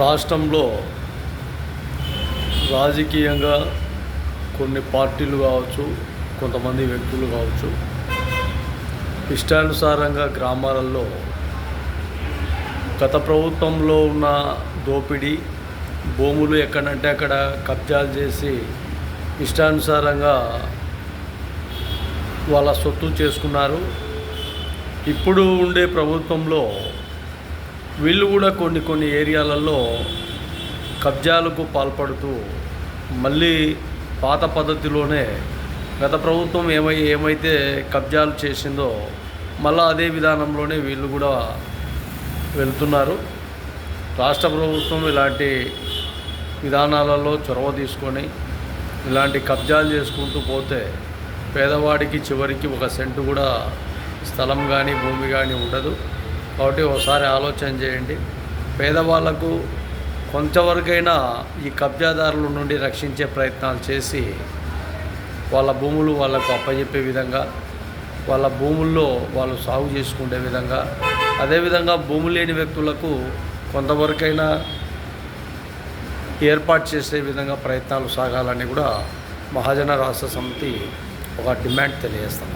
రాష్ట్రంలో రాజకీయంగా కొన్ని పార్టీలు కావచ్చు, కొంతమంది వ్యక్తులు కావచ్చు, ఇష్టానుసారంగా గ్రామాలలో గత ప్రభుత్వంలో ఉన్న దోపిడీ, భూములు ఎక్కడంటే అక్కడ కబ్జాలు చేసి ఇష్టానుసారంగా వాళ్ళ సొత్తు చేసుకున్నారు. ఇప్పుడు ఉండే ప్రభుత్వంలో వీళ్ళు కూడా కొన్ని ఏరియాలలో కబ్జాలకు పాల్పడుతూ మళ్ళీ పాత పద్ధతిలోనే గత ప్రభుత్వం ఏమైతే కబ్జాలు చేసిందో మళ్ళీ అదే విధానంలోనే వీళ్ళు కూడా వెళ్తున్నారు. రాష్ట్ర ప్రభుత్వం ఇలాంటి విధానాలలో చొరవ తీసుకొని ఇలాంటి కబ్జాలు చేసుకుంటూ పోతే పేదవాడికి చివరికి ఒక సెంటు కూడా స్థలం కానీ భూమి కానీ ఉండదు. కాబట్టి ఒకసారి ఆలోచన చేయండి. పేదవాళ్లకు కొంతవరకైనా ఈ కబ్జాదారుల నుండి రక్షించే ప్రయత్నాలు చేసి వాళ్ళ భూములు వాళ్ళకు అప్పచెప్పే విధంగా, వాళ్ళ భూముల్లో వాళ్ళు సాగు చేసుకునే విధంగా, అదేవిధంగా భూమి లేని వ్యక్తులకు కొంతవరకైనా ఏర్పాటు చేసే విధంగా ప్రయత్నాలు సాగాలని కూడా మహాజన రాష్ట్ర సమితి ఒక డిమాండ్ తెలియజేస్తాం.